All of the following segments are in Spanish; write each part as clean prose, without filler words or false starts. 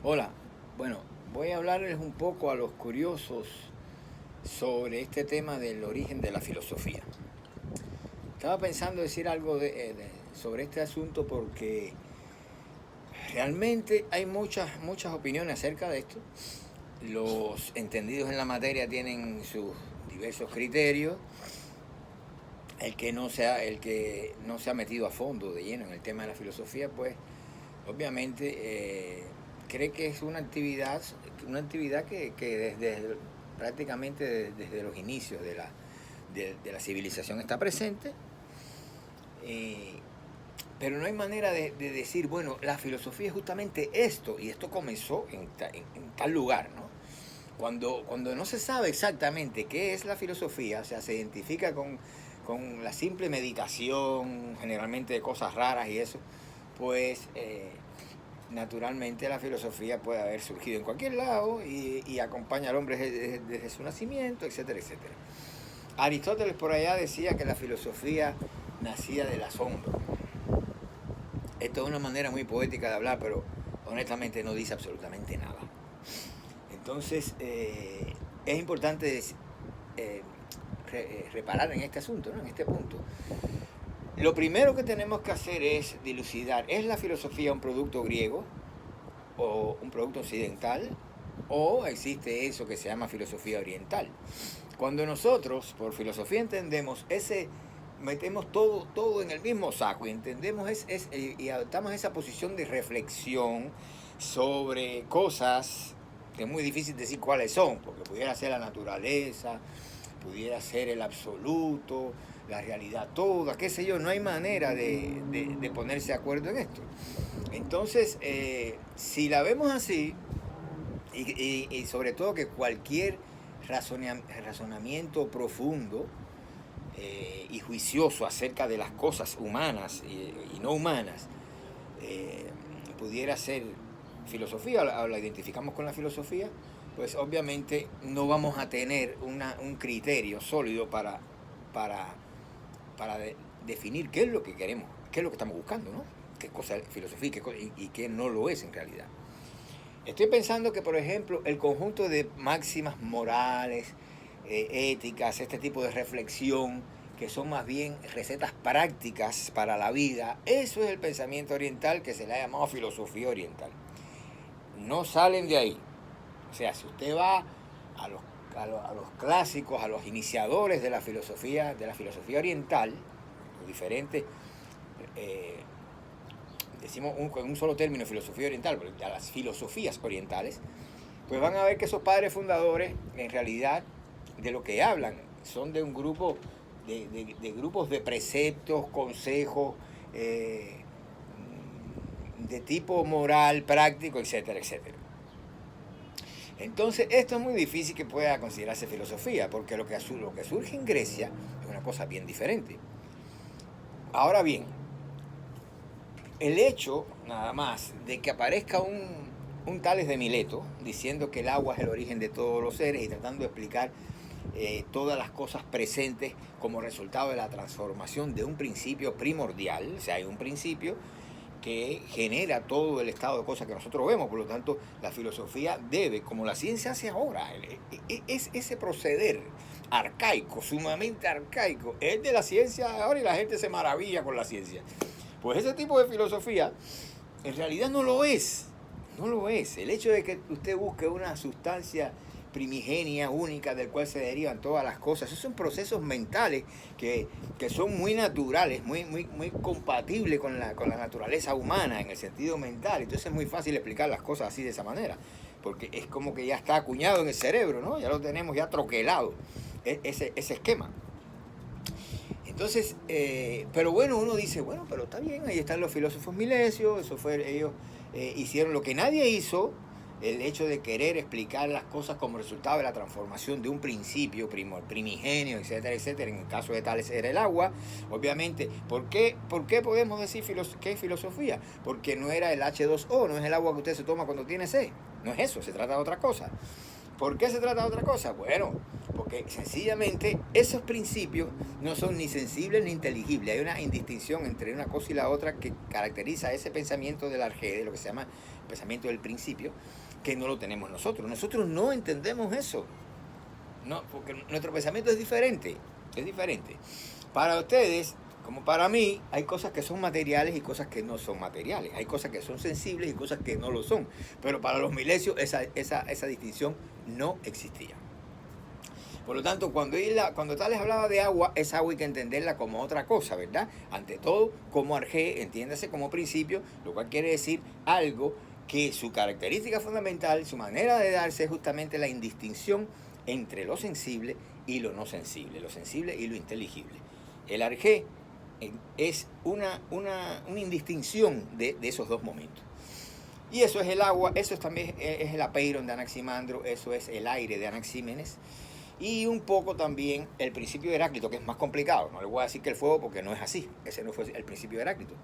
Hola, bueno, voy a hablarles un poco a los curiosos sobre este tema del origen de la filosofía. Estaba pensando decir algo sobre este asunto porque realmente hay muchas opiniones acerca de esto. Los entendidos en la materia tienen sus diversos criterios. El que no se ha metido a fondo de lleno en el tema de la filosofía, pues obviamente cree que es una actividad que prácticamente desde los inicios de la civilización está presente, eh, pero no hay manera de decir, bueno, la filosofía es justamente esto, y esto comenzó en tal lugar, ¿no? Cuando no se sabe exactamente qué es la filosofía, o sea, se identifica con la simple meditación, generalmente de cosas raras y eso, pues naturalmente la filosofía puede haber surgido en cualquier lado y acompaña al hombre desde su nacimiento, etcétera, etcétera. Aristóteles por allá decía que la filosofía nacía del asombro. Esto es una manera muy poética de hablar, pero honestamente no dice absolutamente nada. Entonces, es importante reparar en este asunto, ¿no? En este punto. Lo primero que tenemos que hacer es dilucidar, ¿es la filosofía un producto griego o un producto occidental? ¿O existe eso que se llama filosofía oriental? Cuando nosotros por filosofía entendemos metemos todo en el mismo saco y entendemos y adoptamos esa posición de reflexión sobre cosas que es muy difícil decir cuáles son, porque pudiera ser la naturaleza, pudiera ser el absoluto, la realidad toda, qué sé yo, no hay manera de ponerse de acuerdo en esto. Entonces, si la vemos así, y sobre todo que cualquier razonamiento profundo y juicioso acerca de las cosas humanas y no humanas eh, pudiera ser filosofía, o la identificamos con la filosofía, pues obviamente no vamos a tener un criterio sólido para, para definir qué es lo que queremos, qué es lo que estamos buscando, ¿no? Qué cosa es filosofía y qué no lo es en realidad. Estoy pensando que, por ejemplo, el conjunto de máximas morales, éticas, este tipo de reflexión, que son más bien recetas prácticas para la vida, eso es el pensamiento oriental que se le ha llamado filosofía oriental. No salen de ahí. O sea, si usted va a los clásicos, a los iniciadores de la filosofía oriental, los diferentes eh, decimos con un solo término filosofía oriental, a las filosofías orientales, pues van a ver que esos padres fundadores, en realidad, de lo que hablan, son de un grupo, de grupos de preceptos, consejos, de tipo moral, práctico, etcétera, etcétera. Entonces, esto es muy difícil que pueda considerarse filosofía, porque lo que surge en Grecia es una cosa bien diferente. Ahora bien, el hecho, nada más, de que aparezca un Tales de Mileto diciendo que el agua es el origen de todos los seres y tratando de explicar todas las cosas presentes como resultado de la transformación de un principio primordial, o sea, hay un principio que genera todo el estado de cosas que nosotros vemos, por lo tanto la filosofía debe, como la ciencia hace ahora, es ese proceder arcaico, sumamente arcaico, es de la ciencia ahora y la gente se maravilla con la ciencia. Pues ese tipo de filosofía en realidad no lo es. No lo es. El hecho de que usted busque una sustancia primigenia, única, del cual se derivan todas las cosas, esos son procesos mentales que son muy naturales, muy compatibles con la naturaleza humana en el sentido mental. Entonces es muy fácil explicar las cosas así de esa manera, porque es como que ya está acuñado en el cerebro, ¿no? Ya lo tenemos ya troquelado, ese esquema. Entonces, pero bueno, uno dice, bueno, pero está bien, ahí están los filósofos milesios, ellos hicieron lo que nadie hizo, el hecho de querer explicar las cosas como resultado de la transformación de un principio primigenio, etcétera, etcétera. En el caso de Tales era el agua, obviamente. ¿Por qué podemos decir que es filosofía? Porque no era el H2O, no es el agua que usted se toma cuando tiene sed, no es eso, se trata de otra cosa. ¿Por qué se trata de otra cosa? Bueno, porque sencillamente esos principios no son ni sensibles ni inteligibles. Hay una indistinción entre una cosa y la otra que caracteriza ese pensamiento del Arjé, de lo que se llama el pensamiento del principio, que no lo tenemos nosotros. Nosotros no entendemos eso, no, porque nuestro pensamiento es diferente, es diferente. Para ustedes, como para mí, hay cosas que son materiales y cosas que no son materiales. Hay cosas que son sensibles y cosas que no lo son. Pero para los milesios esa distinción no existía. Por lo tanto, cuando Tales hablaba de agua, esa agua hay que entenderla como otra cosa, ¿verdad? Ante todo, como Arjé, entiéndase como principio, lo cual quiere decir algo que su característica fundamental, su manera de darse es justamente la indistinción entre lo sensible y lo no sensible, lo sensible y lo inteligible. El Arjé es una indistinción de esos dos momentos. Y eso es el agua, eso también es el apeiron de Anaximandro, eso es el aire de Anaxímenes. Y un poco también el principio de Heráclito, que es más complicado. No le voy a decir que el fuego porque no es así. Ese no fue el principio de Heráclito.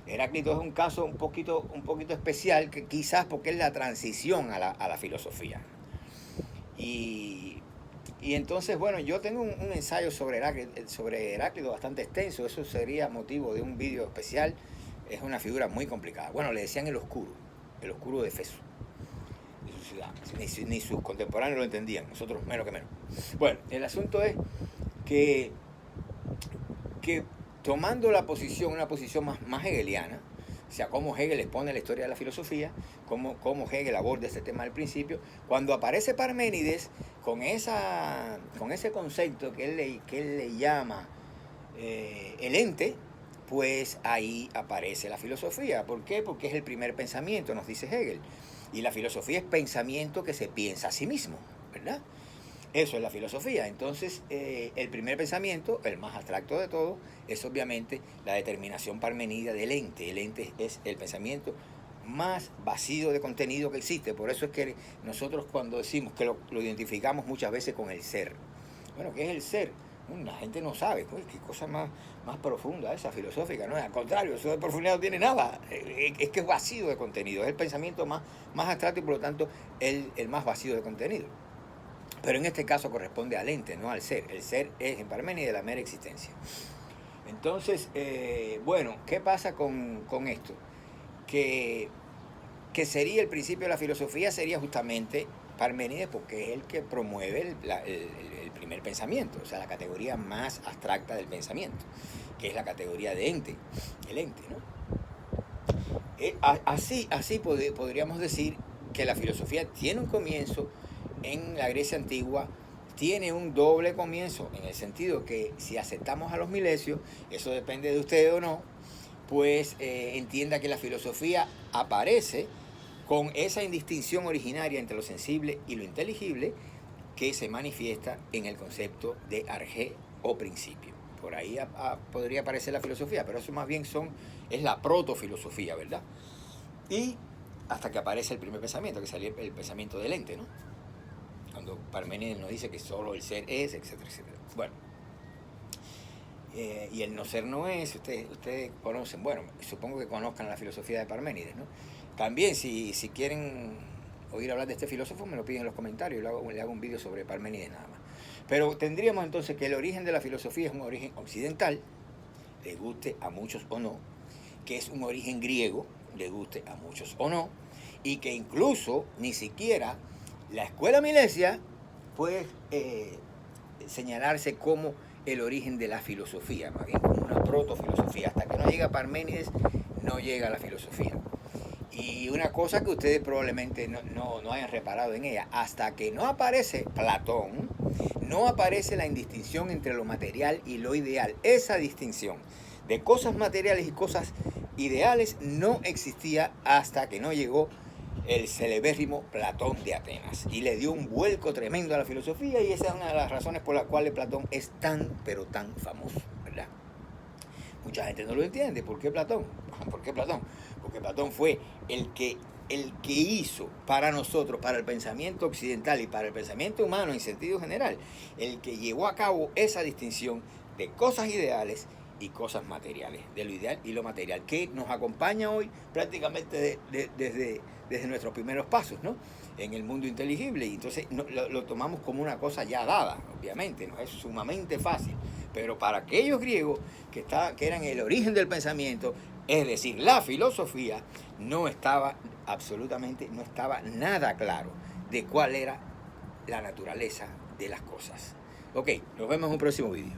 Heráclito es un caso un poquito especial, que quizás porque es la transición a la filosofía. Y entonces, bueno, yo tengo un ensayo sobre Heráclito bastante extenso. Eso sería motivo de un vídeo especial. Es una figura muy complicada. Bueno, le decían el oscuro de Efeso. Ni sus contemporáneos lo entendían, nosotros menos que menos. Bueno, el asunto es que tomando una posición más hegeliana, o sea, cómo Hegel expone la historia de la filosofía, cómo Hegel aborda ese tema al principio, cuando aparece Parménides con ese concepto que él le llama el ente, pues ahí aparece la filosofía. ¿Por qué? Porque es el primer pensamiento, nos dice Hegel. Y la filosofía es pensamiento que se piensa a sí mismo, ¿verdad? Eso es la filosofía. Entonces, el primer pensamiento, el más abstracto de todo, es obviamente la determinación parmenida del ente. El ente es el pensamiento más vacío de contenido que existe. Por eso es que nosotros cuando decimos que lo identificamos muchas veces con el ser. Bueno, ¿qué es el ser? La gente no sabe, pues, qué cosa más profunda esa, filosófica, ¿no? Al contrario, eso de profundidad no tiene nada, es que es vacío de contenido, es el pensamiento más abstracto y por lo tanto el más vacío de contenido. Pero en este caso corresponde al ente, no al ser. El ser es en Parménides la mera existencia. Entonces, bueno, ¿qué pasa con esto? Que sería el principio de la filosofía, sería justamente Parménides, porque es el que promueve el primer pensamiento, o sea, la categoría más abstracta del pensamiento, que es la categoría de ente, el ente, ¿no? Así podríamos decir que la filosofía tiene un comienzo en la Grecia antigua, tiene un doble comienzo, en el sentido que si aceptamos a los milesios, eso depende de usted o no, pues entienda que la filosofía aparece con esa indistinción originaria entre lo sensible y lo inteligible que se manifiesta en el concepto de Arjé o principio. Por ahí podría aparecer la filosofía, pero eso más bien es la protofilosofía, ¿verdad? Y hasta que aparece el primer pensamiento, que sería el pensamiento del ente, ¿no? Cuando Parménides nos dice que solo el ser es, etcétera, etcétera. Bueno, y el no ser no es, ustedes conocen, bueno, supongo que conozcan la filosofía de Parménides, ¿no? También, si quieren oír hablar de este filósofo, me lo piden en los comentarios, le hago un vídeo sobre Parménides nada más. Pero tendríamos entonces que el origen de la filosofía es un origen occidental, le guste a muchos o no, que es un origen griego, le guste a muchos o no, y que incluso ni siquiera la escuela milesia puede señalarse como el origen de la filosofía, más bien como una protofilosofía. Hasta que no llega Parménides, no llega la filosofía. Y una cosa que ustedes probablemente no hayan reparado en ella, hasta que no aparece Platón, no aparece la indistinción entre lo material y lo ideal. Esa distinción de cosas materiales y cosas ideales no existía hasta que no llegó el celebérrimo Platón de Atenas. Y le dio un vuelco tremendo a la filosofía, y esa es una de las razones por las cuales Platón es tan, pero tan famoso, ¿verdad? Mucha gente no lo entiende. ¿Por qué Platón? ¿Por qué Platón? Porque Platón fue el que hizo para nosotros, para el pensamiento occidental y para el pensamiento humano en sentido general, el que llevó a cabo esa distinción de cosas ideales y cosas materiales, de lo ideal y lo material, que nos acompaña hoy prácticamente desde nuestros primeros pasos, ¿no? En el mundo inteligible, y entonces lo tomamos como una cosa ya dada, obviamente, ¿no? Es sumamente fácil, pero para aquellos griegos que eran el origen del pensamiento, es decir, la filosofía, no estaba nada claro de cuál era la naturaleza de las cosas. Ok, nos vemos en un próximo vídeo.